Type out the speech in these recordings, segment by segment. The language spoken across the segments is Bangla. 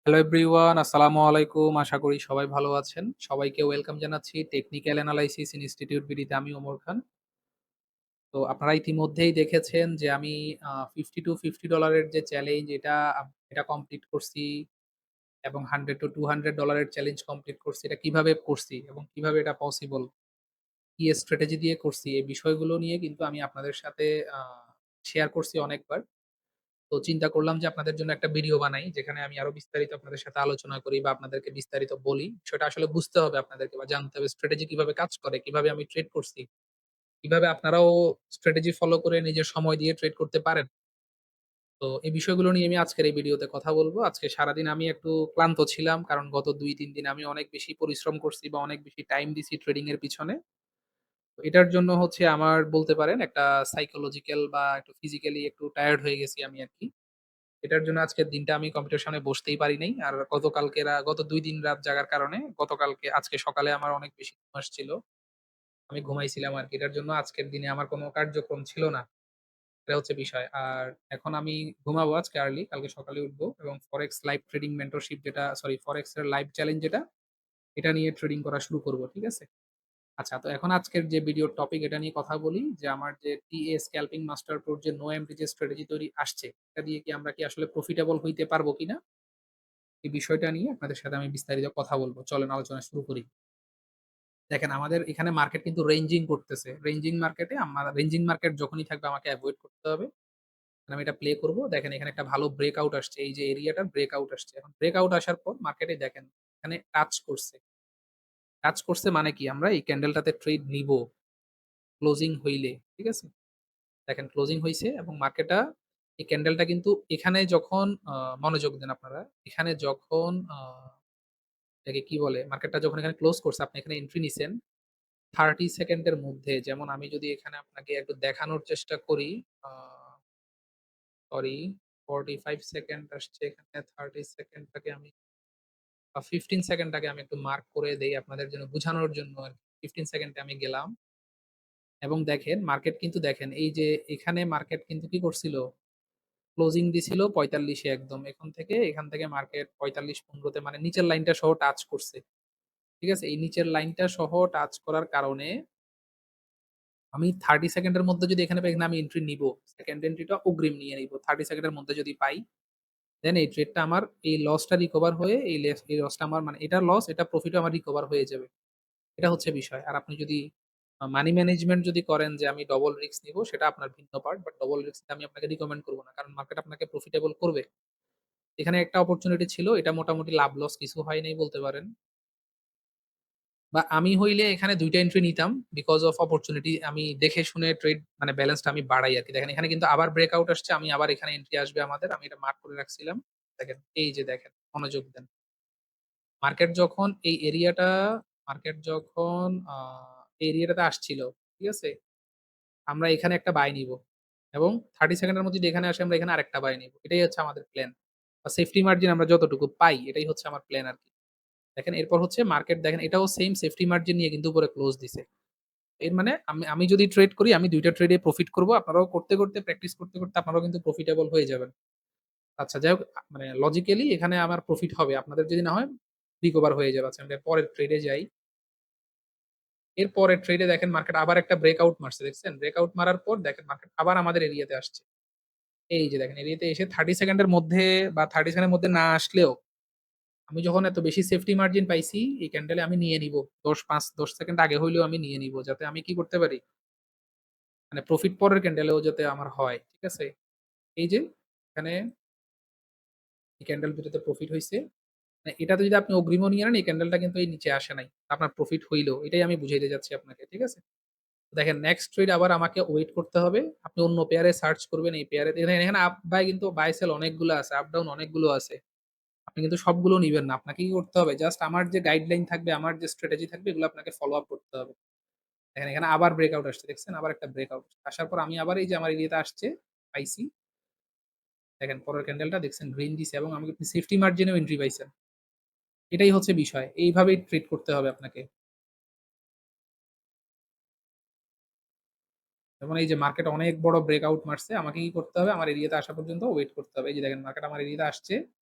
হ্যালো এভরিওয়ান, আসসালামু আলাইকুম। আশা করি সবাই ভালো আছেন। সবাইকে ওয়েলকাম জানাচ্ছি টেকনিক্যাল অ্যানালাইসিস ইনস্টিটিউট বিডিতে। আমি ওমর খান। তো আপনারা ইতিমধ্যেই দেখেছেন যে আমি $50 এর যে চ্যালেঞ্জ এটা কমপ্লিট করছি এবং $100 এর চ্যালেঞ্জ কমপ্লিট করছি। এটা কিভাবে করছি এবং কিভাবে এটা পসিবল, কি স্ট্র্যাটেজি দিয়ে করছি, এই বিষয়গুলো নিয়ে কিন্তু আমি আপনাদের সাথে আ শেয়ার করছি অনেকবার। তো চিন্তা করলাম যে আপনাদের জন্য একটা ভিডিও বানাই, যেখানে আমি আরো বিস্তারিত আপনাদের সাথে আলোচনা করি বা আপনাদেরকে বিস্তারিত বলি। বিষয়টা আসলে বুঝতে হবে আপনাদেরকে বা জানতে হবে স্ট্র্যাটেজি কিভাবে কাজ করে, কিভাবে আমি ট্রেড করছি, কিভাবে আপনারাও স্ট্র্যাটেজি ফলো করে নিজের সময় দিয়ে ট্রেড করতে পারেন। তো এই বিষয়গুলো নিয়ে আমি আজকের এই ভিডিওতে কথা বলব। আজকে সারাদিন আমি একটু ক্লান্ত ছিলাম। কারণ গত ২-৩ দিন আমি অনেক বেশি পরিশ্রম করছি বা অনেক বেশি টাইম দিছি ট্রেডিং এর পিছনে। তো এটার জন্য হচ্ছে আমার বলতে পারেন একটা সাইকোলজিক্যাল বা একটু ফিজিক্যালি একটু টায়ার্ড হয়ে গেছি আমি আরকি। এটার জন্য আজকের দিনটা আমি কম্পিউটারের সামনে বসতেই পারি নাই। আর গত ২ দিন রাত জাগার কারণে আজকে সকালে আমার অনেক বেশি ঘুম আসছিল। আমি ঘুমাইছিলাম আরকি। এটার জন্য আজকের দিনে আমার কোন কার্যক্রম ছিল না। এটা হচ্ছে বিষয়। আর এখন আমি ঘুমাবো আজকে আর্লি। কালকে সকালে উঠবো এবং ফরেক্স লাইভ ট্রেডিং মেন্টরশিপ ফরেক্স এর লাইভ চ্যালেঞ্জ এটা নিয়ে ট্রেডিং করা শুরু করব। ঠিক আছে? আচ্ছা, তো এখন আজকের যে ভিডিওর টপিক এটা নিয়ে কথা বলি যে আমার যে টিএ স্ক্যালপিং মাস্টার প্রোর যে নো এমডি যে স্ট্র্যাটেজি তৈরি আসছে, এটা দিয়ে কি আমরা কি আসলে প্রফিটেবল হইতে পারবো কিনা? এই বিষয়টা নিয়ে আপনাদের সাথে আমি বিস্তারিত কথা বলব। চলেন আলোচনা শুরু করি। দেখেন, আমাদের এখানে মার্কেট কিন্তু রেঞ্জিং করতেছে। রেঞ্জিং মার্কেট যখনই থাকবে আমাকে এভয়েড করতে হবে। আমি এটা প্লে করব। দেখেন, এখানে একটা ভালো ব্রেকআউট আসছে। এই যে এরিয়াটার ব্রেকআউট আসছে। এখন ব্রেকআউট আসার পর মার্কেটে দেখেন এখানে টাচ করছে। টাচ করছে মানে কি? আমরা এই ক্যান্ডেলটাতে ট্রেড নিবো ক্লোজিং হইলে। ঠিক আছে? দেখেন, ক্লোজিং হইছে এবং এই ক্যান্ডেলটা কিন্তু এখানে যখন মনোযোগ দেন আপনারা। এখানে যখন এটাকে কি বলে? মার্কেটটা যখন এখানে ক্লোজ করছে, আপনি এখানে এন্ট্রি নিছেন 30 সেকেন্ডের মধ্যে। যেমন আমি যদি এখানে আপনাকে একটু দেখানোর চেষ্টা করি, আ সরি, 45 সেকেন্ড আসছে এখানে, 30 সেকেন্ডটাকে আমি 15 সেকেন্ডটাকে আমি একটু মার্ক করে দেই আপনাদের জন্য বুঝানোর জন্য আরকি। 15 সেকেন্ডে আমি গেলাম এবং দেখেন মার্কেট কিন্তু দেখেন এই যে এখানে মার্কেট কিন্তু কি করছিল? ক্লোজিং দিছিল ৪৫ এ একদম। এখান থেকে মার্কেট ৪৫-১৫ তে মানে নিচের লাইনটা সহ টাচ করছে। ঠিক আছে? এই নিচের লাইনটা সহ টাচ করার কারণে আমি 30 সেকেন্ডের মধ্যে যদি এখানে পাই, এখানে আমি এন্ট্রি নিবো। সেকেন্ড এন্ট্রিটা অগ্রিম নিয়ে নিবো। 30 সেকেন্ডের মধ্যে যদি পাই, দেন এই ট্রেডটা আমার এই লসটা রিকভার হয়ে এই লসটা আমার মানে এটা লস, এটা প্রফিটও আমার রিকভার হয়ে যাবে। এটা হচ্ছে বিষয়। আর আপনি যদি মানি ম্যানেজমেন্ট যদি করেন যে আমি ডবল রিস্ক নিবো, সেটা আপনার ভিন্ন পার্ট। বাট ডবল রিস্ক আমি আপনাকে রিকমেন্ড করব না। কারণ মার্কেট আপনাকে প্রফিটেবল করবে। এখানে একটা অপরচুনিটি ছিল। এটা মোটামুটি লাভ লস কিছু হয় নাই বলতে পারেন। বা আমি হইলে এখানে ২ টা এন্ট্রি নিতাম। বিকজ অফ অপরচুনিটি আমি দেখে শুনে ট্রেড মানে ব্যালেন্সটা আমি বাড়াই আরকি। দেখেন, এখানে কিন্তু আবার ব্রেকআউট আসছে। আমি আবার এখানে এন্ট্রি আসবে আমাদের। আমি এটা মার্ক করে রাখছিলাম। দেখেন, এই যে দেখেন, মনোযোগ দেন। মার্কেট যখন এই এরিয়াটা মার্কেট যখন এই এরিয়াটাতে আসছিল, ঠিক আছে? আমরা এখানে একটা বাই নিবো এবং 30 সেকেন্ডের মধ্যে যদি এখানে আসে, আমরা এখানে আরেকটা বাই নিবো। এটাই হচ্ছে আমাদের প্ল্যান। বা সেফটি মার্জিন আমরা যতটুকু পাই, এটাই হচ্ছে আমার প্ল্যান আরকি। দেখেন, এরপর হচ্ছে মার্কেট দেখেন, এটাও সেম সেফটি মার্জিন নিয়ে কিন্তু উপরে ক্লোজ দিছে। এর মানে আমি আমি যদি ট্রেড করি, আমি ২ টা ট্রেডে প্রফিট করব। আপনারাও প্র্যাকটিস করতে, করতে আপনারাও কিন্তু প্রফিটেবল হয়ে যাবেন। আচ্ছা, যাই হোক, মানে লজিক্যালি এখানে আমার প্রফিট হবে। আপনাদের যদি না হয়, রিকভার হয়ে যাবে। আচ্ছা, আমরা পরের ট্রেডে যাই। এর পরের ট্রেডে দেখেন মার্কেট আবার একটা ব্রেকআউট মারছে। দেখছেন? ব্রেকআউট মারার পর দেখেন মার্কেট আবার আমাদের এরিয়াতে আসছে। এই যে দেখেন, এরিয়াতে এসে 30 সেকেন্ডের মধ্যে বা 30 সেকেন্ডের মধ্যে না আসলেও আমি যখন এত বেশি সেফটি মার্জিন পাইছি, এই ক্যান্ডেলে আমি নিয়ে নিবো। ১০ সেকেন্ড আগে হইলেও আমি নিয়ে নিবো। যাতে আমি কি করতে পারি? মানে প্রফিট পরের ক্যান্ডেলেও যাতে আমার হয়। ঠিক আছে? এই যে এখানে এই ক্যান্ডেল দুটোতে প্রফিট হইছে। মানে এটাতে যদি আপনি অগ্রিমও নিয়ে নেন, এই ক্যান্ডেলটা কিন্তু এই নিচে আসে নাই। আপনার প্রফিট হইলো। এটাই আমি বুঝাইতে চাচ্ছি আপনাকে। ঠিক আছে? দেখেন, নেক্সট ট্রেড আবার আমাকে ওয়েট করতে হবে। আপনি অন্য পেয়ারে সার্চ করবেন। এই পেয়ারে দেখেন, এখানে আপ বাই কিন্তু বাই সেল অনেকগুলো আছে, আপ ডাউন অনেকগুলো আছে। আপনি কিন্তু সবগুলো নিবেন না। আপনাকে কি করতে হবে? জাস্ট আমার যে গাইডলাইন থাকবে, আমার যে স্ট্র্যাটেজি থাকবে, এগুলো আপনাকে ফলো আপ করতে হবে। দেখেন, এখানে আবার ব্রেকআউট আসছে। দেখছেন? আবার একটা ব্রেকআউট। আসার পর আমি আবার এই যে আমার এরিয়াতে আসছে, পাইছি। দেখেন, পরের ক্যান্ডেলটা দেখছেন গ্রিন দিছে এবং আমি কিন্তু সেফটি মার্জিনেও এন্ট্রি পাইছেন। এটাই হচ্ছে বিষয়। এইভাবেই ট্রেড করতে হবে আপনাকে। যেমন এই যে মার্কেট অনেক বড় ব্রেকআউট মারছে। আমাকে কি করতে হবে? আমার এরিয়াতে আসা পর্যন্ত ওয়েট করতে হবে। এই যে দেখেন, মার্কেট আমার এরিয়াতে আসছে।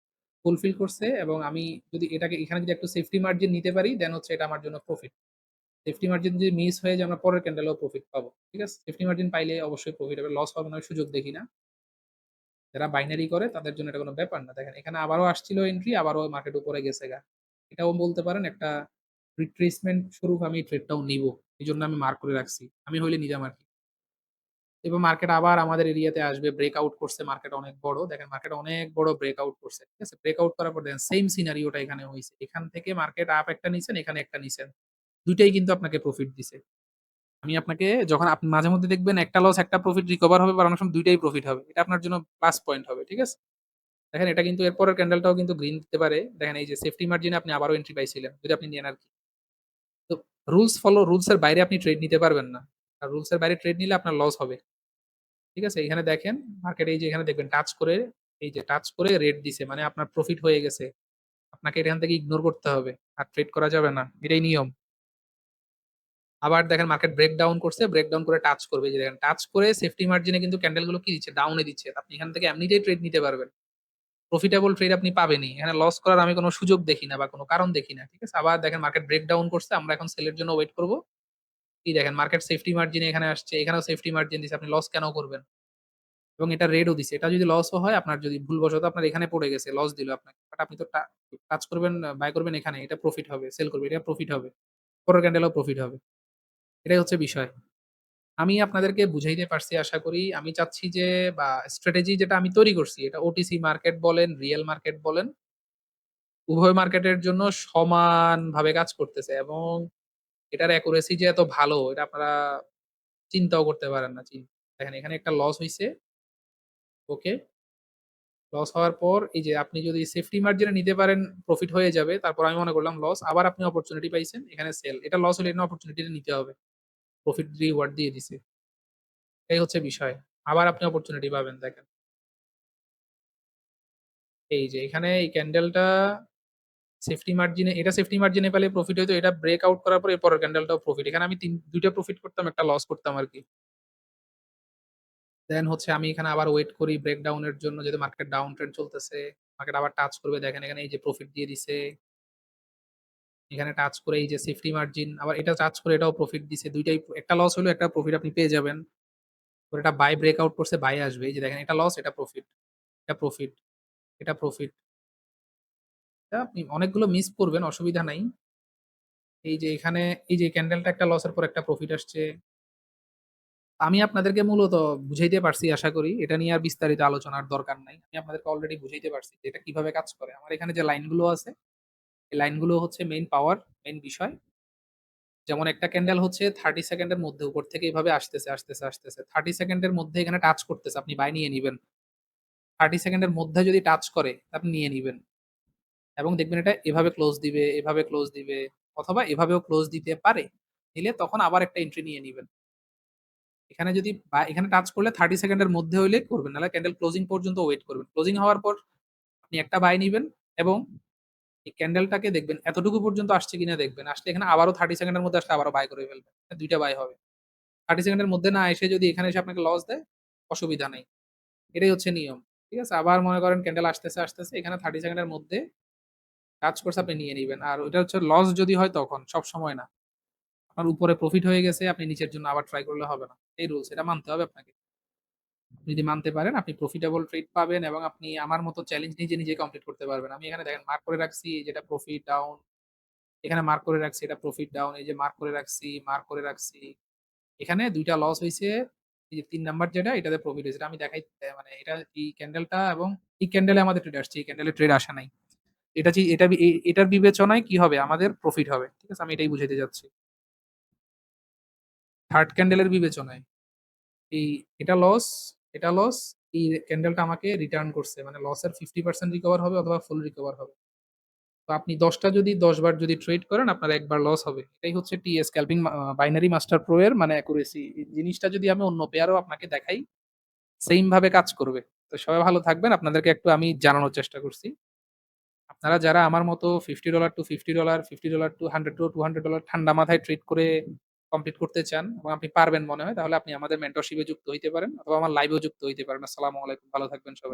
ফুলফিল করছে এবং আমি যদি এটাকে এখানে যদি একটু সেফটি মার্জিন নিতে পারি, দেন হচ্ছে এটা আমার জন্য প্রফিট। সেফটি মার্জিন যদি মিস হয়ে যায় আমরা পরের ক্যান্ডেলেও প্রফিট পাবো। ঠিক আছে? সেফটি মার্জিন পাইলে অবশ্যই প্রফিট হবে। লস হওয়ার আমি সুযোগ দেখি না। যারা বাইনারি করে তাদের জন্য এটা কোন ব্যাপার না। দেখেন এখানে আবারও আসছিল এন্ট্রি, আবারও মার্কেট উপরে গেছেগা। এটাও বলতে পারেন একটা রিট্রেসমেন্ট স্বরূপ আমি এই ট্রেডটাও নিবো। এজন্য আমি মার্ক করে রাখছি। আমি হইলে নিতাম আরকি। এবার মার্কেট আবার আমাদের এরিয়াতে আসবে। ব্রেকআউট করছে মার্কেট অনেক বড়। দেখেন মার্কেট অনেক বড় ব্রেকআউট করছে। ঠিক আছে? ব্রেকআউট করার পর দেখেন সেইম সিনারিওটা এখানে হইছে। এখান থেকে মার্কেট আপ একটা নিছেন, এখানে একটা নিছেন। ২ টাই কিন্তু আপনাকে প্রফিট দিছে। আমি আপনাকে যখন আপনি মাঝে মধ্যে দেখবেন একটা লস একটা প্রফিট রিকভার হবে বা অনেক সময় ২ টাই প্রফিট হবে। এটা আপনার জন্য প্লাস পয়েন্ট হবে। ঠিক আছে? দেখেন এটা কিন্তু এর পরের ক্যান্ডেলটাও কিন্তু গ্রিন দিতে পারে। দেখেন এই যে সেফটি মার্জিন এ আপনি আবারও এন্ট্রি পাইছিলেন। যদি আপনি নেন আরকি। তো রুলস এর বাইরে আপনি ট্রেড নিতে পারবেন না। আর রুলস এর বাইরে ট্রেড নিলে আপনার লস হবে। ঠিক আছে? এখানে দেখেন মার্কেট এই যে এখানে দেখবেন টাচ করে এই যে টাচ করে রেড দিছে। মানে আপনার প্রফিট হয়ে গেছে। আপনাকে এখান থেকে ইগনোর করতে হবে। আর ট্রেড করা যাবে না। এটাই নিয়ম। আবার দেখেন মার্কেট ব্রেকডাউন করছে, ব্রেকডাউন করে টাচ করবে। এই যে দেখেন টাচ করে সেফটি মার্জিন এ কিন্তু ক্যান্ডেল গুলো কি দিচ্ছে? ডাউন এ দিচ্ছে। আপনি এখান থেকে এমনিতেই ট্রেড নিতে পারবেন। প্রফিটেবল ট্রেড আপনি পাবেনই। এখানে লস করার আমি কোন সুযোগ দেখি না বা কোন কারণ দেখি না। ঠিক আছে? আবার দেখেন মার্কেট ব্রেকডাউন করছে। আমরা এখন সেলের জন্য ওয়েট করব। এই দেখেন মার্কেট সেফটি মার্জিন এ এখানে আসছে। এখানেও সেফটি মার্জিন দিছে। আপনি লস কেন করবেন? এবং এটা রেডও দিছে। এটা যদি লসও হয় আপনার যদি ভুলবশত আপনার এখানে পড়ে গেছে, লস দিল আপনাকে। বাট আপনি তো টাচ করবেন, বাই করবেন এখানে। এটা প্রফিট হবে। সেল করবেন। এটা প্রফিট হবে। পরের ক্যান্ডেলেও প্রফিট হবে। এটাই হচ্ছে বিষয়। আমি আপনাদেরকে বুঝাইতে পারছি আশা করি। আমি চাচ্ছি যে বা স্ট্র্যাটেজি যেটা আমি তৈরি করছি এটা ওটিসি মার্কেট বলেন, রিয়াল মার্কেট বলেন, উভয় মার্কেটের জন্য সমানভাবে কাজ করতেছে এবং এটার অ্যাকুরেসি যে এত ভালো এটা আপনারা চিন্তাও করতে পারেন না। দেখেন এখানে একটা লস হইছে। ওকে? লস হওয়ার পর এই যে আপনি যদি সেফটি মার্জিন এ নিতে পারেন প্রফিট হয়ে যাবে। তারপর আমি মনে করলাম লস। আবার আপনি অপরচুনিটি পাইছেন। এখানে সেল। এটা লস হলে এখানে অপরচুনিটিটা নিতে হবে। প্রফিট রিওয়ার্ড দিয়ে দিছে। এই হচ্ছে বিষয়। আবার আপনি অপরচুনিটি পাবেন দেখেন। এই যে এখানে এই ক্যান্ডেলটা সেফটি মার্জিন এ পেলে প্রফিট হইতো। এটা ব্রেক আউট করার পর এর পরের ক্যান্ডেলটাও প্রফিট। এখানে আমি ২ টা প্রফিট করতাম, একটা লস করতাম আরকি। দেন হচ্ছে আমি এখানে আবার ওয়েট করি ব্রেকডাউন এর জন্য যেহেতু মার্কেট ডাউন ট্রেন্ড চলতেছে। মার্কেট আবার টাচ করবে। দেখেন এখানে এই যে প্রফিট দিয়ে দিছে। এখানে টাচ করে এই যে সেফটি মার্জিন আবার এটা টাচ করে এটাও প্রফিট দিছে। ২ টাই একটা লস হলেও একটা প্রফিট আপনি পেয়ে যাবেন। তো এটা বাই ব্রেকআউট করছে, বাই আসবে। এই যে দেখেন এটা লস, এটা প্রফিট, এটা প্রফিট, এটা প্রফিট। এটা আপনি অনেকগুলো মিস করবেন অসুবিধা নাই। এই যে এখানে এই যে ক্যান্ডেলটা একটা লসের পর একটা প্রফিট আসছে। আমি আপনাদেরকে মূলত বুঝাইতে পারছি আশা করি। এটা নিয়ে আর বিস্তারিত আলোচনার দরকার নাই। আমি আপনাদেরকে অলরেডি বুঝাইতে পারছি যে এটা কিভাবে কাজ করে। আমার এখানে যে লাইনগুলো আছে, এই লাইনগুলো হচ্ছে মেইন পাওয়ার, মেইন বিষয়। যেমন একটা ক্যান্ডেল হচ্ছে 30 সেকেন্ডের মধ্যে উপর থেকে এভাবে আসতেছে। 30 সেকেন্ডের মধ্যে এখানে টাচ করতেছে। আপনি বাই নিয়ে নিবেন। 30 সেকেন্ডের মধ্যে যদি টাচ করে আপনি নিয়ে নিবেন। এবং দেখবেন এটা এভাবে ক্লোজ দিবে, এভাবে ক্লোজ দিবে অথবা এভাবেও ক্লোজ দিতে পারে। নিলে তখন আবার একটা এন্ট্রি নিয়ে নিবেন। এখানে যদি এখানে টাচ করলে 30 সেকেন্ডের মধ্যে হইলে করবেন। নাহলে ক্যান্ডেল ক্লোজিং পর্যন্ত ওয়েট করবেন। ক্লোজিং হওয়ার পর আপনি একটা বাই নিবেন এবং এই ক্যান্ডেলটাকে দেখবেন এতটুকু পর্যন্ত আসছে কিনা দেখবেন। আসলে এখানে আবারও 30 সেকেন্ডের মধ্যে আসলে আবারও বাই করে ফেলবেন। ২ টা বাই হবে। 30 সেকেন্ডের মধ্যে না এসে যদি এখানে এসে আপনাকে লস দেয়, অসুবিধা নাই। এটাই হচ্ছে নিয়ম। ঠিক আছে? আবার মনে করেন ক্যান্ডেল আসতেছে। এখানে 30 সেকেন্ডের মধ্যে টাচ করছে আপনি নিয়ে নিবেন। আর ওইটা হচ্ছে লস যদি হয় তখন, সবসময় না। আপনার উপরে প্রফিট হয়ে গেছে, আপনি নিচের জন্য আবার ট্রাই করলে হবে না। এই রুলস এটা মানতে হবে আপনাকে। যদি মানতে পারেন আপনি প্রফিটেবল ট্রেড পাবেন এবং আপনি আমার মতো চ্যালেঞ্জ নিজে কমপ্লিট করতে পারবেন। আমি এখানে দেখেন মার্ক করে রাখছি যেটা প্রফিট ডাউন, এখানে মার্ক করে রাখছি এটা প্রফিট ডাউন, এই যে মার্ক করে রাখছি, মার্ক করে রাখছি। এখানে ২ টা লস হইছে। এই যে ৩ নাম্বার যেটা এটাতে প্রফিট হইছে। এটা আমি দেখাই মানে এটা এই ক্যান্ডেলটা এবং এই ক্যান্ডেলে আমাদের ট্রেড আসছে। এই ক্যান্ডেলে ট্রেড আসে নাই। এটা যে এটা এটার বিবেচনায় কি হবে? আমাদের প্রফিট হবে। ঠিক আছে? আমি এটাই বুঝাইতে চাচ্ছি। 3rd ক্যান্ডেলের বিবেচনায়। এই এটা লস, এটা লস। এই ক্যান্ডেলটা আমাকে রিটার্ন করছে। মানে লসের 50% রিকভার হবে অথবা ফুল রিকভার হবে। তো আপনি ১০ টা যদি ১০ বার যদি ট্রেড করেন আপনার ১ বার লস হবে। এটাই হচ্ছে স্ক্যালপিং বাইনারি মাস্টার প্রো এর মানে অ্যাকুরেসি। এই জিনিসটা যদি আমি অন্য পেয়ারেও আপনাকে দেখাই, সেইম ভাবে কাজ করবে। তো সবাই ভালো থাকবেন। আপনাদেরকে একটু আমি জানানোর চেষ্টা করছি। আপনারা যারা আমার মতো $50 টু $50, $50 টু $100 ঠান্ডা মাথায় ট্রেড করে কমপ্লিট করতে চান এবং আপনি পারবেন মনে হয় তাহলে আপনি আমাদের মেন্টরশিপ এ যুক্ত হইতে পারেন অথবা আমার লাইভেও যুক্ত হইতে পারেন। আসসালামু আলাইকুম। ভালো থাকবেন সবাই।